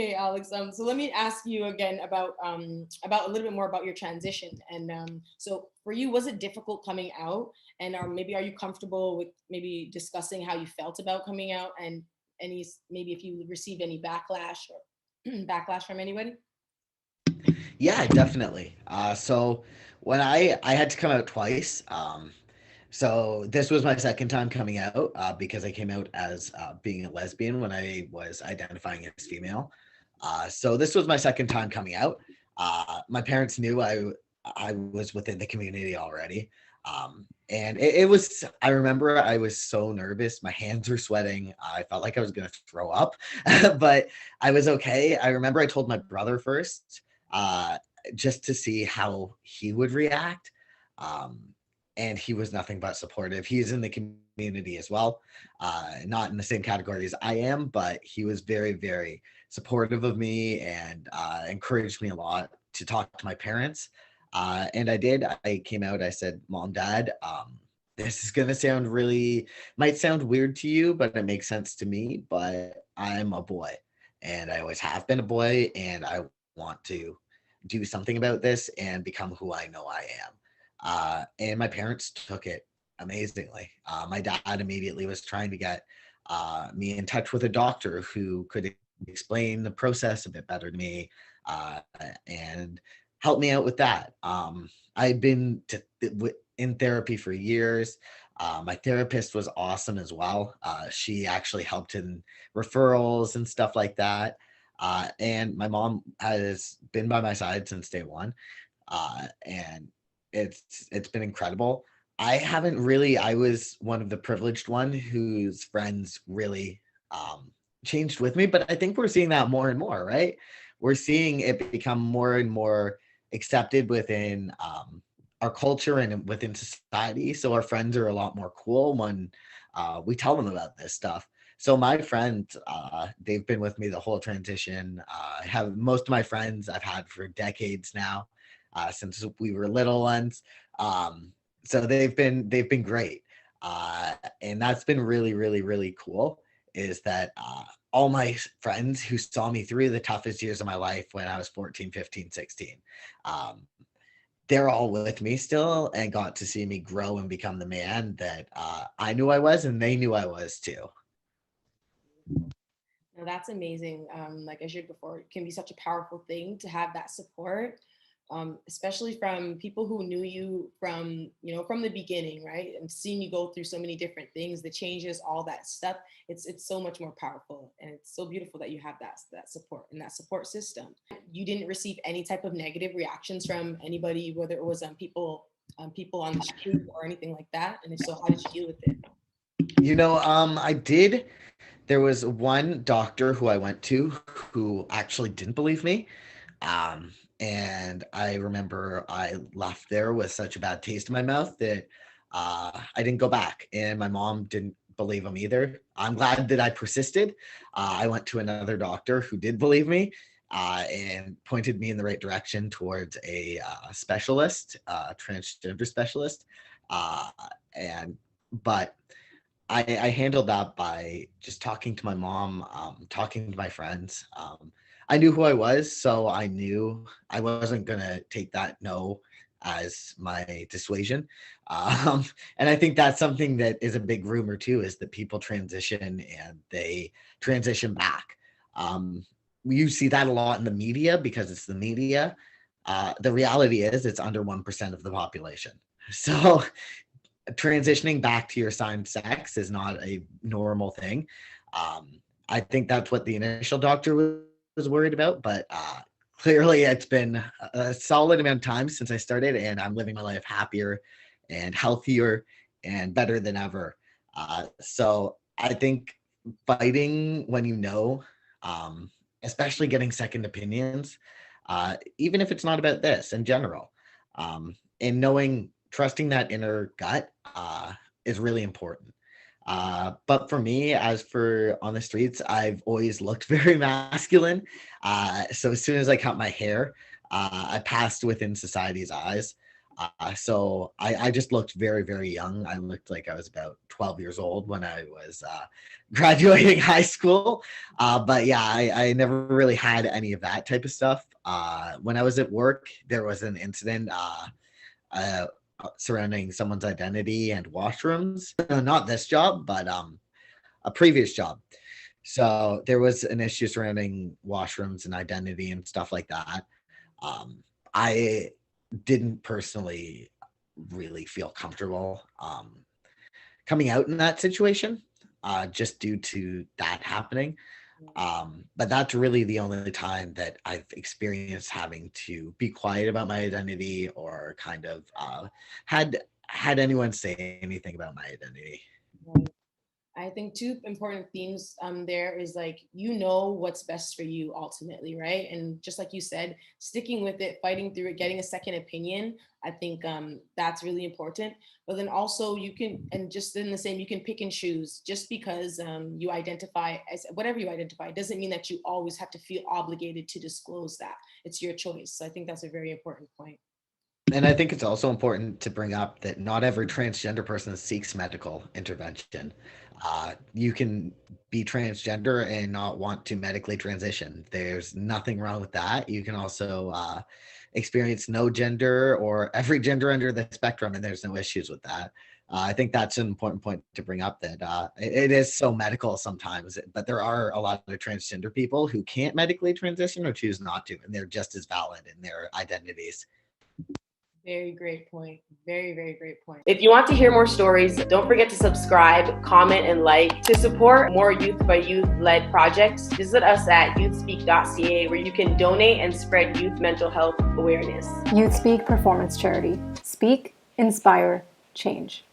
Okay, Alex. So let me ask you again about a little bit more about your transition. And so for you, was it difficult coming out? And maybe are you comfortable with maybe discussing how you felt about coming out, and maybe if you received any backlash or backlash from anybody? Yeah, definitely. So when I had to come out twice. So this was my second time coming out because I came out as being a lesbian when I was identifying as female. So this was my second time coming out. My parents knew I was within the community already. And it was, I remember I was so nervous. My hands were sweating. I felt like I was going to throw up, but I was okay. I remember I told my brother first, uh, just to see how he would react. Um, and he was nothing but supportive. He's in the community as well, not in the same category as I am, but he was very, very supportive of me and encouraged me a lot to talk to my parents. And I did. I came out. I said, "Mom, Dad, this is gonna sound really might sound weird to you, but it makes sense to me. But I'm a boy, and I always have been a boy, and I want to do something about this and become who I know I am." And my parents took it amazingly. My dad immediately was trying to get me in touch with a doctor who could explain the process a bit better to me and help me out with that. I've been in therapy for years. My therapist was awesome as well. She actually helped in referrals and stuff like that. And my mom has been by my side since day one. And it's been incredible. I haven't really I was one of the privileged one whose friends really changed with me, but I think we're seeing that more and more, right? We're seeing it become more and more accepted within our culture and within society. So our friends are a lot more cool when we tell them about this stuff. So my friends, they've been with me the whole transition. I have most of my friends I've had for decades now, since we were little ones. So they've been great, and that's been really, really, really cool. Is that all my friends who saw me through the toughest years of my life when I was 14, 15, 16, um, they're all with me still and got to see me grow and become the man that I knew I was, and they knew I was too. Now that's amazing. Like I shared before, it can be such a powerful thing to have that support, especially from people who knew you from, from the beginning, right? And seeing you go through so many different things, the changes, all that stuff. It's so much more powerful, and it's so beautiful that you have that support and that support system. You didn't receive any type of negative reactions from anybody, whether it was people on the street or anything like that. And if so, how did you deal with it? I did. There was one doctor who I went to who actually didn't believe me. And I remember I left there with such a bad taste in my mouth that I didn't go back. And my mom didn't believe him either. I'm glad that I persisted. I went to another doctor who did believe me and pointed me in the right direction towards a specialist, transgender specialist. Uh, and but I handled that by just talking to my mom, talking to my friends. I knew who I was, so I knew I wasn't gonna take that no as my dissuasion. Um, and I think that's something that is a big rumor too, is that people transition and they transition back. Um, you see that a lot in the media because it's the media. The reality is it's under 1% of the population. So transitioning back to your assigned sex is not a normal thing. I think that's what the initial doctor was worried about, but clearly it's been a solid amount of time since I started, and I'm living my life happier and healthier and better than ever. So I think fighting when you know, especially getting second opinions, even if it's not about this in general, and knowing, trusting that inner gut is really important. But for me, as for on the streets, I've always looked very masculine. So as soon as I cut my hair, I passed within society's eyes. So I just looked very, very young. I looked like I was about 12 years old when I was graduating high school. But yeah, I never really had any of that type of stuff. When I was at work, there was an incident uh, surrounding someone's identity and washrooms. Not this job, but a previous job. So there was an issue surrounding washrooms and identity and stuff like that. I didn't personally really feel comfortable coming out in that situation, just due to that happening. But that's really the only time that I've experienced having to be quiet about my identity or kind of had anyone say anything about my identity. Right. I think two important themes there is like, you know what's best for you ultimately, right? And just like you said, sticking with it, fighting through it, getting a second opinion. I think that's really important. But then also you can, and just in the same, you can pick and choose. Just because you identify as whatever you identify doesn't mean that you always have to feel obligated to disclose that. It's your choice. So I think that's a very important point. And I think it's also important to bring up that not every transgender person seeks medical intervention. You can be transgender and not want to medically transition. There's nothing wrong with that. You can also experience no gender or every gender under the spectrum, and there's no issues with that. I think that's an important point to bring up, that it is so medical sometimes, but there are a lot of transgender people who can't medically transition or choose not to, and they're just as valid in their identities. Very great point. Very, very great point. If you want to hear more stories, don't forget to subscribe, comment, and like. To support more youth by youth led projects, visit us at youthspeak.ca, where you can donate and spread youth mental health awareness. YouthSpeak Performance Charity. Speak, inspire, change.